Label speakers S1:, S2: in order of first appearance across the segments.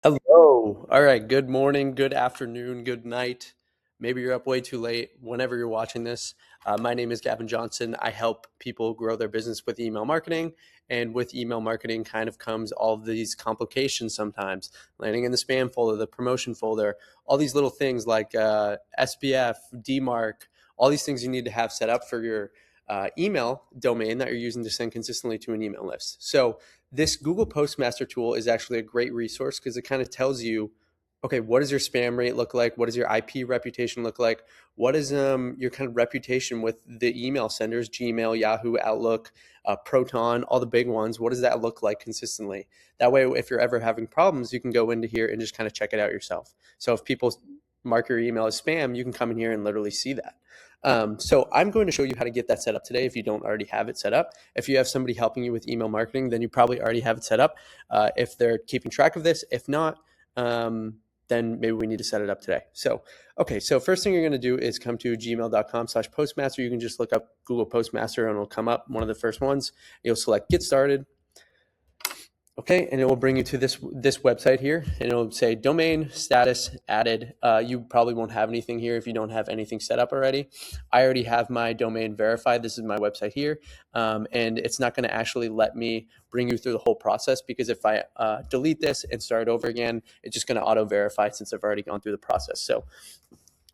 S1: Hello. All right. Good morning, good afternoon, good night. Maybe you're up way too late whenever you're watching this. My name is Gavin Johnson. I help people grow their business with email marketing. And with email marketing kind of comes all of these complications sometimes, landing in the spam folder, the promotion folder, all these little things like SPF, DMARC, all these things you need to have set up for your email domain that you're using to send consistently to an email list. So this Google Postmaster tool is actually a great resource because it kind of tells you, okay, what does your spam rate look like? What does your IP reputation look like? What is your kind of reputation with the email senders, Gmail, Yahoo, Outlook, Proton, all the big ones? What does that look like consistently? That way, if you're ever having problems, you can go into here and just kind of check it out yourself. So if people mark your email as spam, you can come in here and literally see that. So I'm going to show you how to get that set up today if you don't already have it set up. If you have somebody helping you with email marketing, then you probably already have it set up. If they're keeping track of this, if not, then maybe we need to set it up today. So, okay, so first thing you're going to do is come to gmail.com/postmaster. You can just look up Google Postmaster and it'll come up, one of the first ones. You'll select Get Started. Okay, and it will bring you to this website here, and it'll say domain status added. You probably won't have anything here if you don't have anything set up already. I already have my domain verified. This is my website here, and it's not going to actually let me bring you through the whole process because if I delete this and start over again, it's just going to auto-verify since I've already gone through the process. So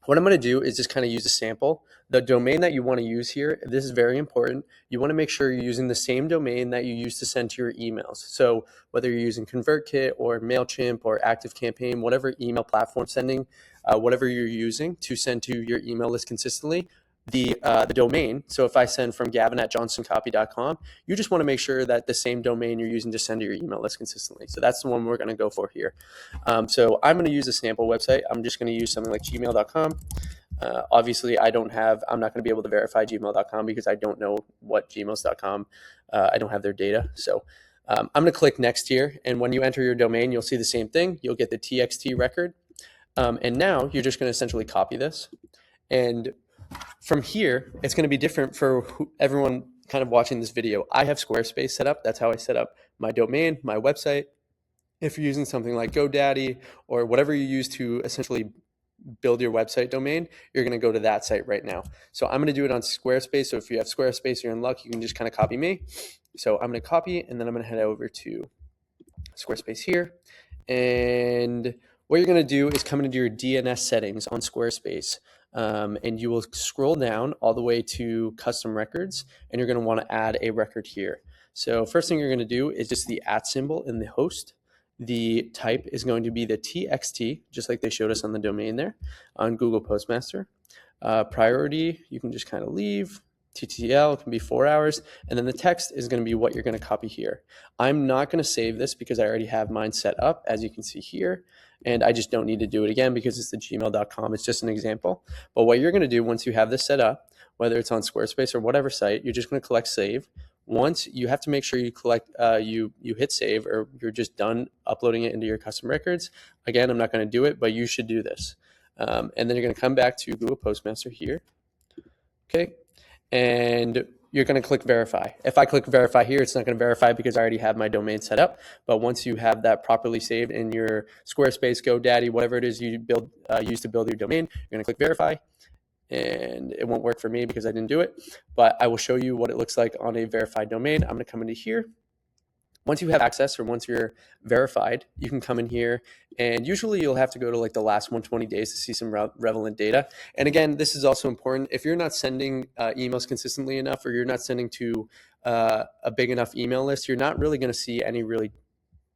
S1: what I'm going to do is just kind of use a sample. The domain that you want to use here, this is very important. You want to make sure you're using the same domain that you use to send to your emails. So whether you're using ConvertKit or MailChimp or ActiveCampaign, whatever email platform sending, whatever you're using to send to your email list consistently, the domain. So if I send from gavin@johnsoncopy.com, you just want to make sure that the same domain you're using to send to your email list consistently. So that's the one we're going to go for here. So I'm going to use a sample website. I'm just going to use something like gmail.com. Obviously, I'm not going to be able to verify gmail.com because I don't know what gmails.com, I don't have their data. So I'm going to click next here. And when you enter your domain, you'll see the same thing. You'll get the TXT record. And now you're just going to essentially copy this. And from here, it's going to be different for everyone kind of watching this video. I have Squarespace set up. That's how I set up my domain, my website. If you're using something like GoDaddy or whatever you use to essentially build your website domain, you're going to go to that site right now. So I'm going to do it on Squarespace. So if you have Squarespace, you're in luck. You can just kind of copy me. So I'm going to copy and then I'm going to head over to Squarespace here. And what you're going to do is come into your DNS settings on Squarespace. And you will scroll down all the way to custom records, and you're going to want to add a record here. So first thing you're going to do is just the @ symbol in the host. The type is going to be the TXT, just like they showed us on the domain there on Google Postmaster. Priority, you can just kind of leave. TTL can be 4 hours. And then the text is going to be what you're going to copy here. I'm not going to save this because I already have mine set up, as you can see here. And I just don't need to do it again because it's the gmail.com. It's just an example. But what you're going to do once you have this set up, whether it's on Squarespace or whatever site, you're just going to click save. Once you have to make sure you you hit save or you're just done uploading it into your custom records. Again, I'm not going to do it, but you should do this. And then you're going to come back to Google Postmaster here. Okay. And you're going to click verify. If I click verify here, it's not going to verify because I already have my domain set up. But once you have that properly saved in your Squarespace, GoDaddy, whatever it is you use to build your domain, you're going to click verify. And it won't work for me because I didn't do it. But I will show you what it looks like on a verified domain. I'm going to come into here. Once you have access or once you're verified, you can come in here and usually you'll have to go to like the last 120 days to see some relevant data. And again, this is also important. If you're not sending emails consistently enough or you're not sending to a big enough email list, you're not really going to see any really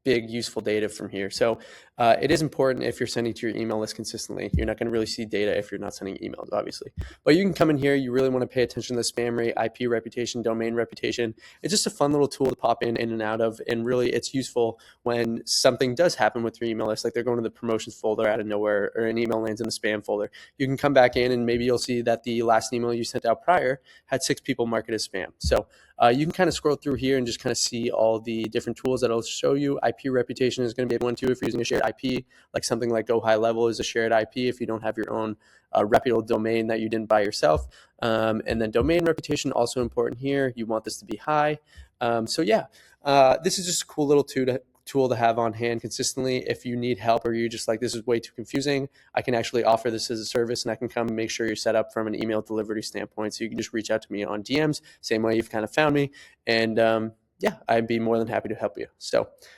S1: big useful data from here. So it is important if you're sending to your email list consistently. You're not going to really see data if you're not sending emails, obviously. But you can come in here. You really want to pay attention to the spam rate, IP reputation, domain reputation. It's just a fun little tool to pop in and out of. And really, it's useful when something does happen with your email list, like they're going to the promotions folder out of nowhere or an email lands in the spam folder. You can come back in and maybe you'll see that the last email you sent out prior had 6 people mark it as spam. So you can kind of scroll through here and just kind of see all the different tools that it'll show you. IP reputation is going to be one too if you're using a shared IP, like something like Go High Level is a shared IP if you don't have your own reputable domain that you didn't buy yourself. And then domain reputation, also important here. You want this to be high. So yeah, this is just a cool little tool to have on hand consistently. If you need help or you just like, this is way too confusing, I can actually offer this as a service, and I can come and make sure you're set up from an email delivery standpoint. So you can just reach out to me on DMs, same way you've kind of found me. And yeah, I'd be more than happy to help you. So